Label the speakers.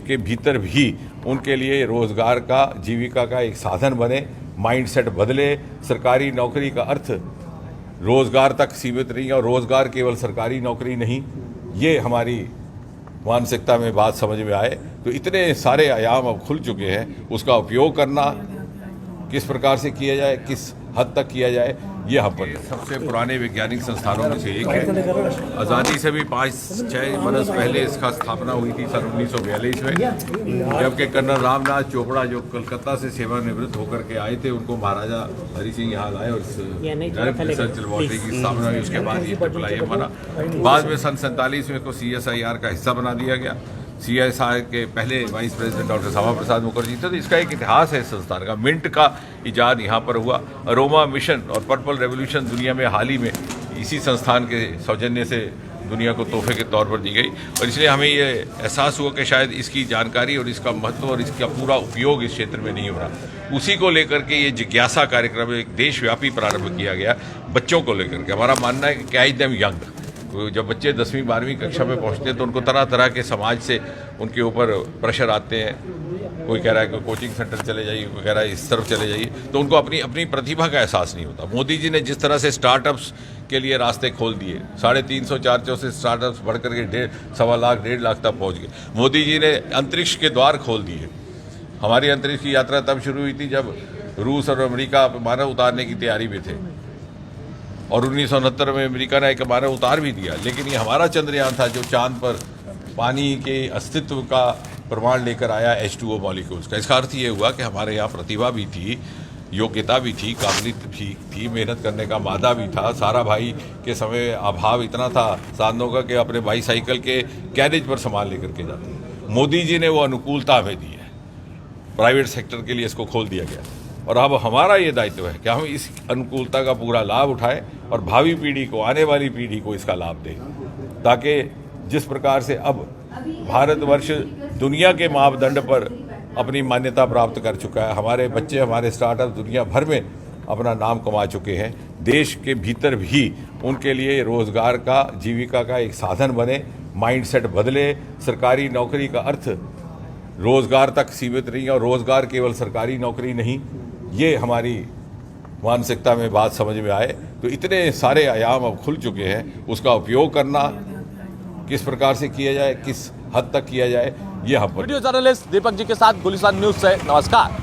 Speaker 1: के भीतर भी उनके लिए रोज़गार का, जीविका का एक साधन बने, माइंडसेट बदले। सरकारी नौकरी का अर्थ रोज़गार तक सीमित नहीं और रोज़गार केवल सरकारी नौकरी नहीं, ये हमारी मानसिकता में बात समझ में आए तो इतने सारे आयाम अब खुल चुके हैं। उसका उपयोग करना किस प्रकार से किया जाए, किस हद तक किया जाए, ये हम पर सबसे पुराने वैज्ञानिक संस्थानों में से एक है। आज़ादी से भी 5-6 बरस पहले इसका स्थापना हुई थी सन 1942 में, जबकि कर्नल रामनाथ चोपड़ा जो कलकत्ता से सेवानिवृत्त होकर के आए थे, उनको महाराजा हरि सिंह यहाँ लाए और रिसर्च लेबोरेटरी की स्थापना हुई। उसके बाद ये IIIM बना। बाद में सन 47 में इसको CSIR का हिस्सा बना दिया गया। CSIR के पहले vice president doctor Shyama Prasad Mukherjee थे। तो इसका एक इतिहास है इस संस्थान का। मिंट का इजाद यहाँ पर हुआ। अरोमा मिशन और पर्पल रेवोल्यूशन दुनिया में हाल ही में इसी संस्थान के सौजन्य से दुनिया को तोहफे के तौर पर दी गई और इसलिए हमें ये एहसास हुआ कि शायद इसकी जानकारी और इसका महत्व और इसका पूरा उपयोग इस क्षेत्र में नहीं हो रहा। उसी को लेकर के ये जिज्ञासा कार्यक्रम एक देशव्यापी प्रारंभ किया गया बच्चों को लेकर के। हमारा मानना है कि कैच देम यंग। जब बच्चे 10वीं 12वीं कक्षा में पहुंचते हैं तो उनको तरह तरह के समाज से उनके ऊपर प्रेशर आते हैं। कोई कह रहा है कि कोचिंग सेंटर चले जाइए, कोई कह रहा है इस तरफ चले जाइए, तो उनको अपनी अपनी प्रतिभा का एहसास नहीं होता। मोदी जी ने जिस तरह से स्टार्टअप्स के लिए रास्ते खोल दिए, 350-400 से स्टार्टअप्स बढ़ करके 1.25 लाख 1.5 लाख तक पहुँच गए। मोदी जी ने अंतरिक्ष के द्वार खोल दिए। हमारी अंतरिक्ष की यात्रा तब शुरू हुई थी जब रूस और अमेरिका मानव उतारने की तैयारी में थे और 1969 में अमेरिका ने एक मानव उतार भी दिया। लेकिन ये हमारा चंद्रयान था जो चांद पर पानी के अस्तित्व का प्रमाण लेकर आया, H2O मॉलिक्यूल्स का। इसका अर्थ ये हुआ कि हमारे यहाँ प्रतिभा भी थी, योग्यता भी थी, काबिलियत भी थी, मेहनत करने का मादा भी था। सारा भाई के समय अभाव इतना था साधनों का कि अपने बाईसाइकिल के कैरेज पर सामान लेकर के जाते। मोदी जी ने वो अनुकूलता हमें दी है। प्राइवेट सेक्टर के लिए इसको खोल दिया गया और अब हमारा ये दायित्व है कि हम इस अनुकूलता का पूरा लाभ उठाएं और भावी पीढ़ी को, आने वाली पीढ़ी को इसका लाभ दें, ताकि जिस प्रकार से अब भारतवर्ष दुनिया के मापदंड पर अपनी मान्यता प्राप्त कर चुका है, हमारे बच्चे, हमारे स्टार्टअप दुनिया भर में अपना नाम कमा चुके हैं। देश के भीतर भी उनके लिए रोज़गार का, जीविका का एक साधन बने, माइंडसेट बदले। सरकारी नौकरी का अर्थ रोज़गार तक सीमित नहीं और रोज़गार केवल सरकारी नौकरी नहीं, ये हमारी मानसिकता में बात समझ में आए तो इतने सारे आयाम अब खुल चुके हैं। उसका उपयोग करना किस प्रकार से किया जाए, किस हद तक किया जाए, ये हम पर।
Speaker 2: वीडियो जर्नलिस्ट दीपक जी के साथ गुलिस्तान न्यूज से नमस्कार।